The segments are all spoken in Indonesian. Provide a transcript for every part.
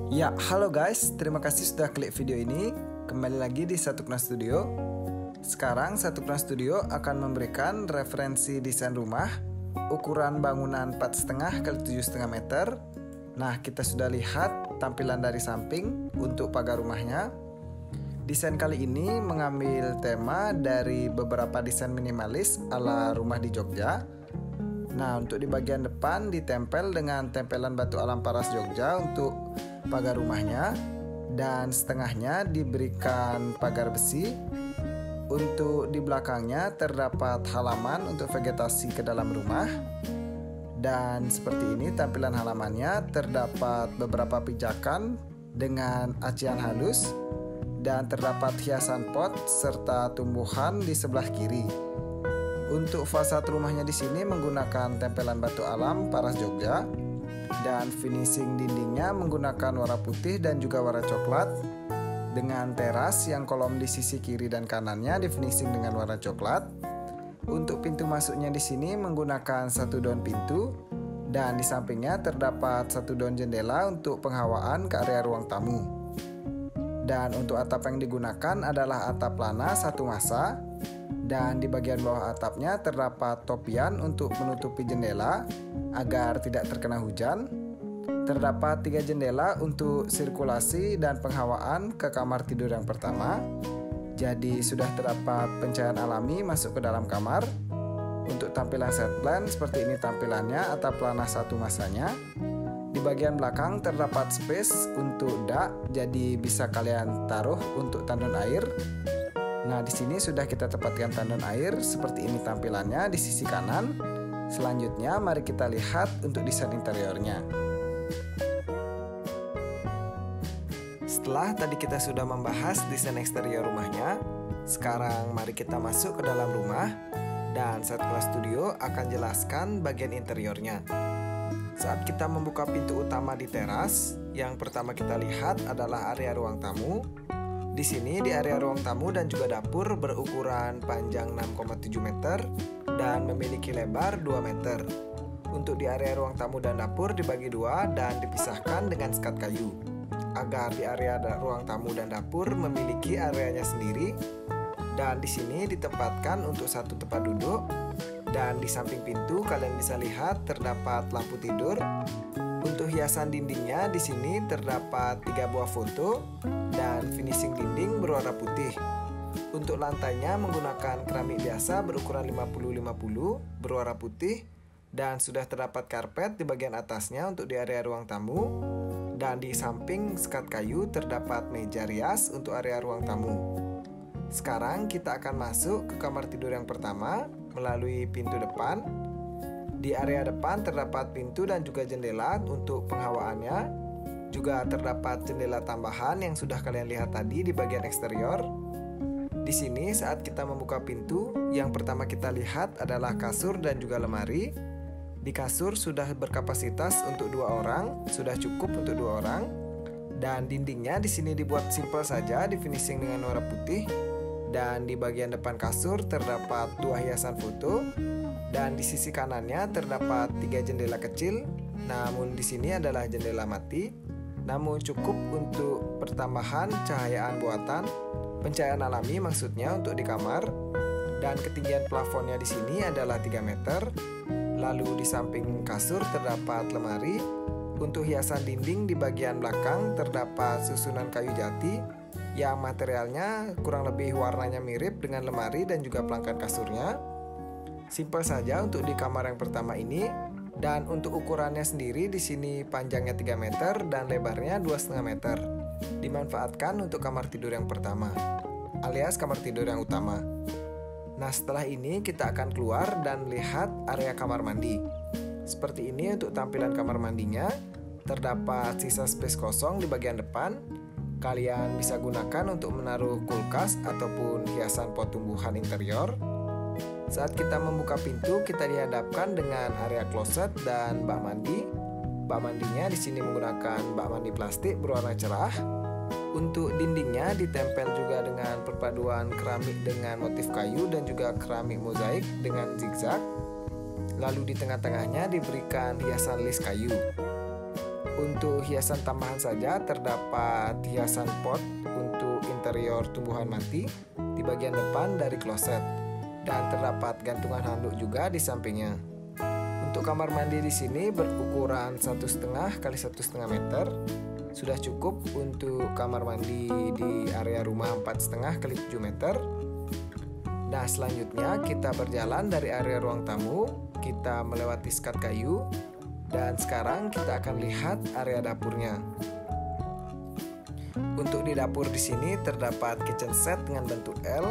Ya, halo guys, terima kasih sudah klik video ini. Kembali lagi di Satu Kena Studio. Sekarang Satu Kena Studio akan memberikan referensi desain rumah ukuran bangunan 4,5 x 7,5 meter. Nah, kita sudah lihat tampilan dari samping untuk pagar rumahnya. Desain kali ini mengambil tema dari beberapa desain minimalis ala rumah di Jogja. Nah, untuk di bagian depan ditempel dengan tempelan batu alam Paras Jogja untuk pagar rumahnya, dan setengahnya diberikan pagar besi. Untuk di belakangnya terdapat halaman untuk vegetasi ke dalam rumah. Dan seperti ini tampilan halamannya, terdapat beberapa pijakan dengan acian halus dan terdapat hiasan pot serta tumbuhan di sebelah kiri. Untuk fasad rumahnya di sini menggunakan tempelan batu alam Paras Jogja. Dan finishing dindingnya menggunakan warna putih dan juga warna coklat, dengan teras yang kolom di sisi kiri dan kanannya di finishing dengan warna coklat. Untuk pintu masuknya di sini menggunakan satu daun pintu, dan di sampingnya terdapat satu daun jendela untuk penghawaan ke area ruang tamu. Dan untuk atap yang digunakan adalah atap lana satu masa, dan di bagian bawah atapnya terdapat topian untuk menutupi jendela agar tidak terkena hujan. Terdapat 3 jendela untuk sirkulasi dan penghawaan ke kamar tidur yang pertama. Jadi sudah terdapat pencahayaan alami masuk ke dalam kamar. Untuk tampilan set plan seperti ini tampilannya, atap lana satu masanya. Di bagian belakang terdapat space untuk dak, jadi bisa kalian taruh untuk tandon air. Nah, di sini sudah kita tempatkan tandon air seperti ini tampilannya di sisi kanan. Selanjutnya mari kita lihat untuk desain interiornya. Setelah tadi kita sudah membahas desain eksterior rumahnya, sekarang mari kita masuk ke dalam rumah dan Satu Kena Studio akan jelaskan bagian interiornya. Saat kita membuka pintu utama di teras, yang pertama kita lihat adalah area ruang tamu. Di sini di area ruang tamu dan juga dapur berukuran panjang 6,7 meter dan memiliki lebar 2 meter. Untuk di area ruang tamu dan dapur dibagi dua dan dipisahkan dengan sekat kayu, agar di area ruang tamu dan dapur memiliki areanya sendiri. Dan di sini ditempatkan untuk satu tempat duduk. Dan di samping pintu kalian bisa lihat terdapat lampu tidur. Untuk hiasan dindingnya di sini terdapat 3 buah foto dan finishing dinding berwarna putih. Untuk lantainya menggunakan keramik biasa berukuran 50-50 berwarna putih, dan sudah terdapat karpet di bagian atasnya untuk di area ruang tamu. Dan di samping sekat kayu terdapat meja rias untuk area ruang tamu. Sekarang kita akan masuk ke kamar tidur yang pertama melalui pintu depan. Di area depan terdapat pintu dan juga jendela untuk penghawaannya. Juga terdapat jendela tambahan yang sudah kalian lihat tadi di bagian eksterior. Di sini saat kita membuka pintu, yang pertama kita lihat adalah kasur dan juga lemari. Di kasur sudah berkapasitas untuk 2 orang, sudah cukup untuk 2 orang. Dan dindingnya di sini dibuat simple saja, di finishing dengan warna putih. Dan di bagian depan kasur terdapat 2 hiasan foto. Dan di sisi kanannya terdapat 3 jendela kecil, namun di sini adalah jendela mati. Namun cukup untuk pertambahan cahayaan buatan, pencahayaan alami maksudnya untuk di kamar. Dan ketinggian plafonnya di sini adalah 3 meter. Lalu di samping kasur terdapat lemari. Untuk hiasan dinding di bagian belakang terdapat susunan kayu jati yang materialnya kurang lebih warnanya mirip dengan lemari dan juga pelangkan kasurnya. Simpel saja untuk di kamar yang pertama ini. Dan untuk ukurannya sendiri di sini panjangnya 3 meter dan lebarnya 2,5 meter. Dimanfaatkan untuk kamar tidur yang pertama, alias kamar tidur yang utama. Nah, setelah ini kita akan keluar dan lihat area kamar mandi. Seperti ini untuk tampilan kamar mandinya. Terdapat sisa space kosong di bagian depan. Kalian bisa gunakan untuk menaruh kulkas ataupun hiasan pot tumbuhan interior. Saat kita membuka pintu, kita dihadapkan dengan area kloset dan bak mandi. Bak mandinya di sini menggunakan bak mandi plastik berwarna cerah. Untuk dindingnya ditempel juga dengan perpaduan keramik dengan motif kayu dan juga keramik mozaik dengan zigzag. Lalu di tengah-tengahnya diberikan hiasan list kayu. Untuk hiasan tambahan saja terdapat hiasan pot untuk interior tumbuhan mati di bagian depan dari kloset dan terdapat gantungan handuk juga di sampingnya. Untuk kamar mandi di sini berukuran 1,5 x 1,5 meter. Sudah cukup untuk kamar mandi di area rumah 4,5 x 7 meter. Nah, selanjutnya kita berjalan dari area ruang tamu, kita melewati skat kayu, dan sekarang kita akan lihat area dapurnya. Untuk di dapur di sini terdapat kitchen set dengan bentuk L,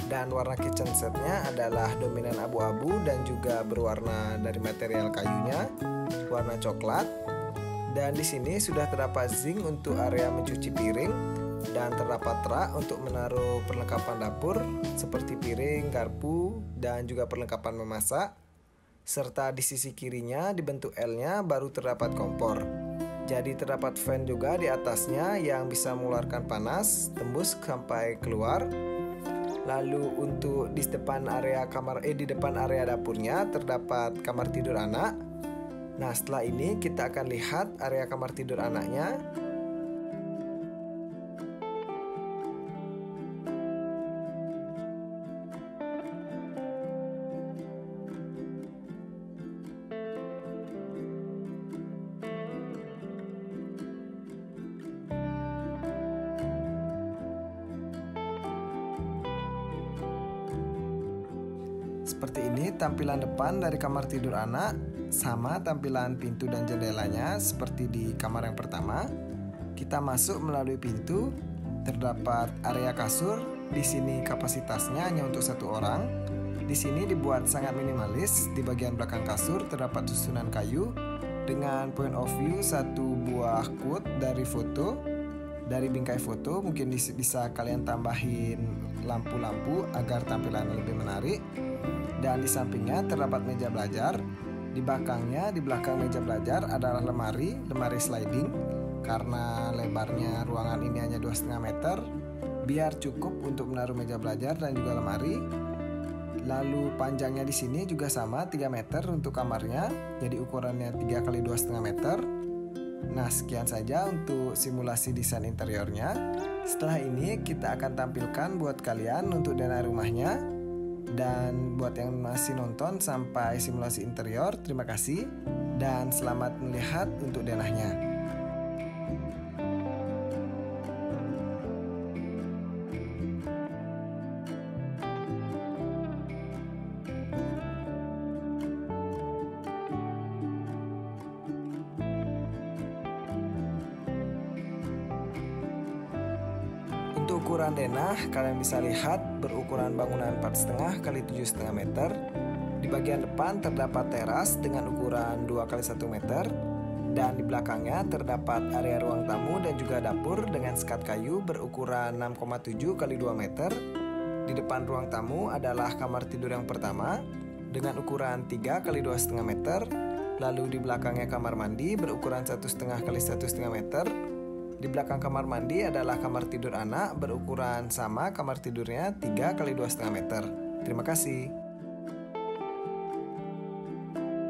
dan warna kitchen setnya adalah dominan abu-abu dan juga berwarna dari material kayunya, warna coklat. Dan di sini sudah terdapat zinc untuk area mencuci piring dan terdapat rak untuk menaruh perlengkapan dapur seperti piring, garpu, dan juga perlengkapan memasak. Serta di sisi kirinya di bentuk L-nya baru terdapat kompor. Jadi terdapat fan juga di atasnya yang bisa mengeluarkan panas tembus sampai keluar. Lalu untuk di depan area dapurnya terdapat kamar tidur anak. Nah, setelah ini kita akan lihat area kamar tidur anaknya. Seperti ini tampilan depan dari kamar tidur anak, sama tampilan pintu dan jendelanya seperti di kamar yang pertama. Kita masuk melalui pintu, terdapat area kasur. Di sini kapasitasnya hanya untuk 1 orang. Di sini dibuat sangat minimalis. Di bagian belakang kasur terdapat susunan kayu dengan point of view 1 buah quote dari foto, dari bingkai foto. Mungkin bisa kalian tambahin lampu-lampu agar tampilannya lebih menarik. Dan di sampingnya terdapat meja belajar. Di belakang meja belajar adalah lemari sliding. Karena lebarnya ruangan ini hanya 2,5 meter, biar cukup untuk menaruh meja belajar dan juga lemari. Lalu panjangnya di sini juga sama 3 meter untuk kamarnya. Jadi ukurannya 3 x 2,5 meter. Nah, sekian saja untuk simulasi desain interiornya. Setelah ini kita akan tampilkan buat kalian untuk denah rumahnya. Dan buat yang masih nonton sampai simulasi interior, terima kasih dan selamat melihat untuk denahnya. Untuk ukuran denah, kalian bisa lihat berukuran bangunan 4,5 x 7,5 meter. Di bagian depan terdapat teras dengan ukuran 2 x 1 meter. Dan di belakangnya terdapat area ruang tamu dan juga dapur dengan skat kayu berukuran 6,7 x 2 meter. Di depan ruang tamu adalah kamar tidur yang pertama dengan ukuran 3 x 2,5 meter. Lalu di belakangnya kamar mandi berukuran 1,5 x 1,5 meter. Di belakang kamar mandi adalah kamar tidur anak berukuran sama kamar tidurnya 3 x 2,5 meter. Terima kasih.